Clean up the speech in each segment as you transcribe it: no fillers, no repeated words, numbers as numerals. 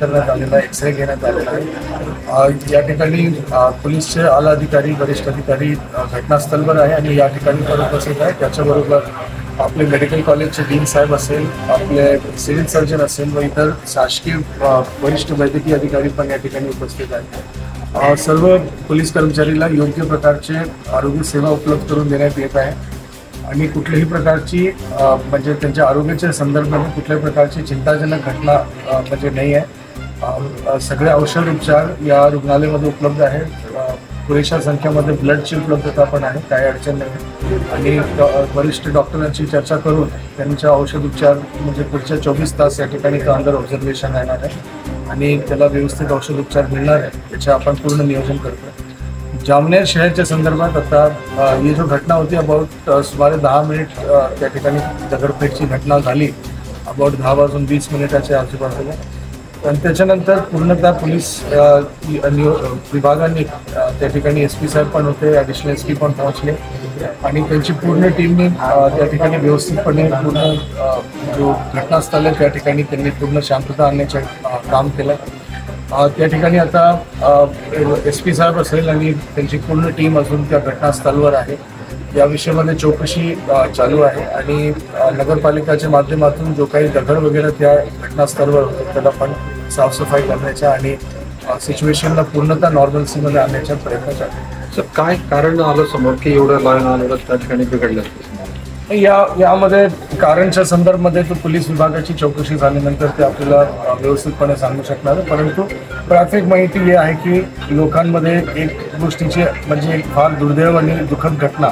करण्यात आलेला आहे, एक्सरे घेण्यात आलेला आहे। या ठिकाणी पोलीसचे आला अधिकारी, वरिष्ठ अधिकारी घटनास्थळवर आहे आणि या ठिकाणी उपस्थित आहे। त्याच्याबरोबर आपले मेडिकल कॉलेजचे डीन साहेब असेल, आपले सिव्हिल सर्जन असेल व इतर शासकीय वरिष्ठ वैद्यकीय अधिकारी पण या ठिकाणी उपस्थित आहेत। सर्व पोलीस कर्मचारीला योग्य प्रकारचे आरोग्य सेवा उपलब्ध करून देण्यात येत आहे आणि कुठल्याही प्रकारची म्हणजे त्यांच्या आरोग्याच्या संदर्भाने कुठल्याही प्रकारची चिंताजनक घटना म्हणजे नाही आहे। सगळे औषध उपचार या रुग्णालयामध्ये उपलब्ध आहेत। पुरेशा संख्येमध्ये ब्लडची उपलब्धता पण आहे, काही अडचण नाही आणि वरिष्ठ डॉक्टरांची चर्चा करून त्यांच्या औषध उपचार म्हणजे पुढच्या 24 तास या ठिकाणी अंडर ऑब्झर्वेशन राहणार आहे आणि त्याला व्यवस्थित औषध उपचार मिळणार आहे याचे आपण पूर्ण नियोजन करतो। जामनेर शहरच्या संदर्भात आता ही जो घटना होती अबाउट सुमारे 10 मिनिट त्या ठिकाणी दगडफेकची घटना झाली, अबाउट 10:20 आजूबाजूला आणि त्याच्यानंतर पूर्णतः पोलीस विभागाने त्या ठिकाणी SP साहेब पण होते, ॲडिशनल SP पण पोहोचले आणि त्यांची पूर्ण टीमने त्या ठिकाणी व्यवस्थितपणे पूर्ण जो घटनास्थळ आहे त्या ठिकाणी त्यांनी पूर्ण शांतता आणण्याचे काम केलं। त्या ठिकाणी आता SP साहेब असेल आणि त्यांची पूर्ण टीम अजून त्या घटनास्थळावर आहे। या विषयामध्ये चौकशी चालू आहे आणि नगरपालिकेच्या माध्यमातून जो काही दगड वगैरे त्या घटनास्थळावर होते त्याला पण साफसफाई करण्याच्या आणि सिच्युएशनला पूर्णतः नॉर्मल्सीमध्ये आणण्याचा प्रयत्न चालू आहे। सर, काय कारण आलं समोर की एवढं लॉ ऑर्डर त्या ठिकाणी बिघडलं? यामध्ये कारणच्या संदर्भामध्ये तो पोलीस विभागाची चौकशी झाल्यानंतर ते आपल्याला व्यवस्थितपणे सांगू शकणार आहे, परंतु प्राथमिक माहिती ही आहे की लोकांमध्ये एक गोष्टीची म्हणजे एक फार दुर्दैव आणि दुःखद घटना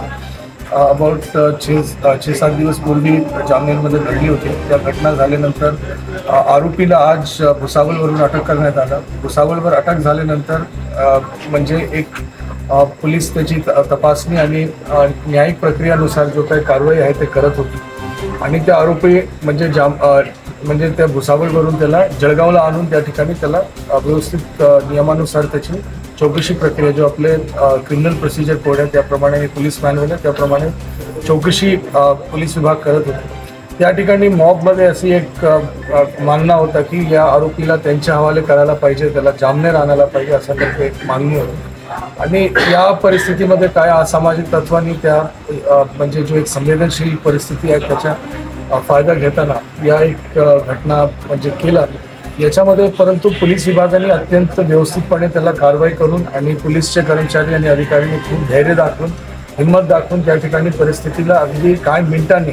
अबाउट 6-7 दिवस पूर्वी जामनेरमध्ये घडली होती। त्या घटना झाल्यानंतर आरोपीला आज भुसावळवरून अटक करण्यात आलं। भुसावळवर अटक झाल्यानंतर म्हणजे एक पोलीस त्याची तपासणी आणि न्यायिक प्रक्रियानुसार जो काही कारवाई आहे ते करत होती आणि त्या आरोपी म्हणजे त्या भुसावळवरून त्याला जळगावला आणून त्या ठिकाणी त्याला व्यवस्थित नियमानुसार त्याची चौकशी प्रक्रिया जो आपले क्रिमिनल प्रोसिजर कोड आहे त्याप्रमाणे पोलीस मॅन्युअल आहे त्याप्रमाणे चौकशी पोलीस विभाग करत होते। त्या ठिकाणी मॉबमध्ये अशी एक मागणं होता की या आरोपीला त्यांच्या हवाले करायला पाहिजे, त्याला जामनेर आणायला पाहिजे असं त्यांचं एक मागणी होती आणि या परिस्थितीमध्ये काय असामाजिक तत्वांनी त्या म्हणजे जो एक संवेदनशील परिस्थिती आहे त्याचा फायदा घेताना या एक घटना म्हणजे केला याच्यामध्ये, परंतु पोलीस विभागाने अत्यंत व्यवस्थितपणे त्याला कारवाई करून आणि पोलीसचे कर्मचारी आणि अधिकाऱ्यांनी खूप धैर्य दाखवून हिंमत दाखवून त्या ठिकाणी परिस्थितीला अगदी काही मिनिटांनी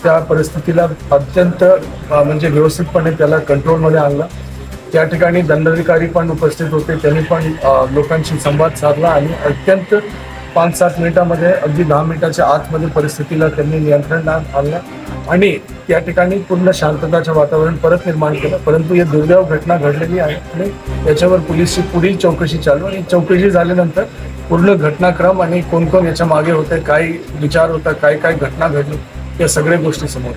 त्या परिस्थितीला अत्यंत म्हणजे व्यवस्थितपणे त्याला कंट्रोलमध्ये आणलं। त्या ठिकाणी दंडाधिकारी पण उपस्थित होते, त्यांनी पण लोकांशी संवाद साधला आणि अत्यंत 5-7 मिनिटांमध्ये अगदी 10 मिनिटाच्या आतमध्ये परिस्थितीला त्यांनी नियंत्रणात आणलं आणि त्या ठिकाणी पूर्ण शांतताचं वातावरण परत निर्माण केलं। परंतु ही दुर्दैव घटना घडलेली आहे आणि त्याच्यावर पोलीसची पुढील चौकशी चालू आणि चौकशी झाल्यानंतर पूर्ण घटनाक्रम आणि कोण कोण याच्या मागे होते, काय विचार होता, काय काय घटना घडली या सगळ्या गोष्टी समोर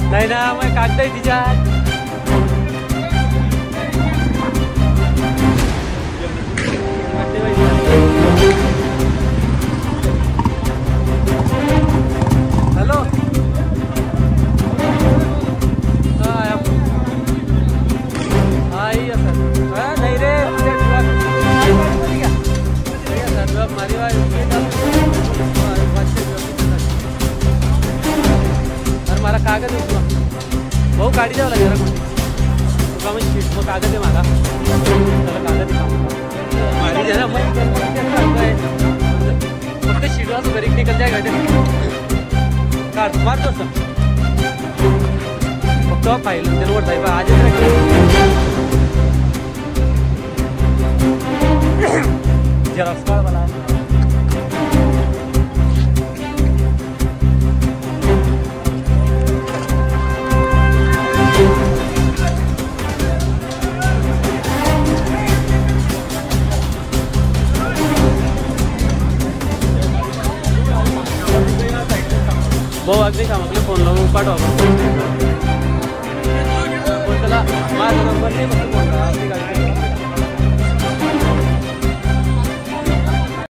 नाही ना मग काढताय तिच्यात हॅलो नाही रे मारी अरे मला कागद आहे तुला भाऊ गाडी द्यावं लागेल तुका मग शीट मग कागद आहे मला त्याला कागद मारी द्या ना मग फक्त शीट वाचू घरी निकल जाय गाडी काढ मारतो असं फक्त फाईल त्याला वर जाय आज झेरॉक्स काढ मला भाऊ अगदी सांगितलं फोन लावून पाठवा पण त्याला माझा नंबर नाही फक्त फोन करा आपली गाडी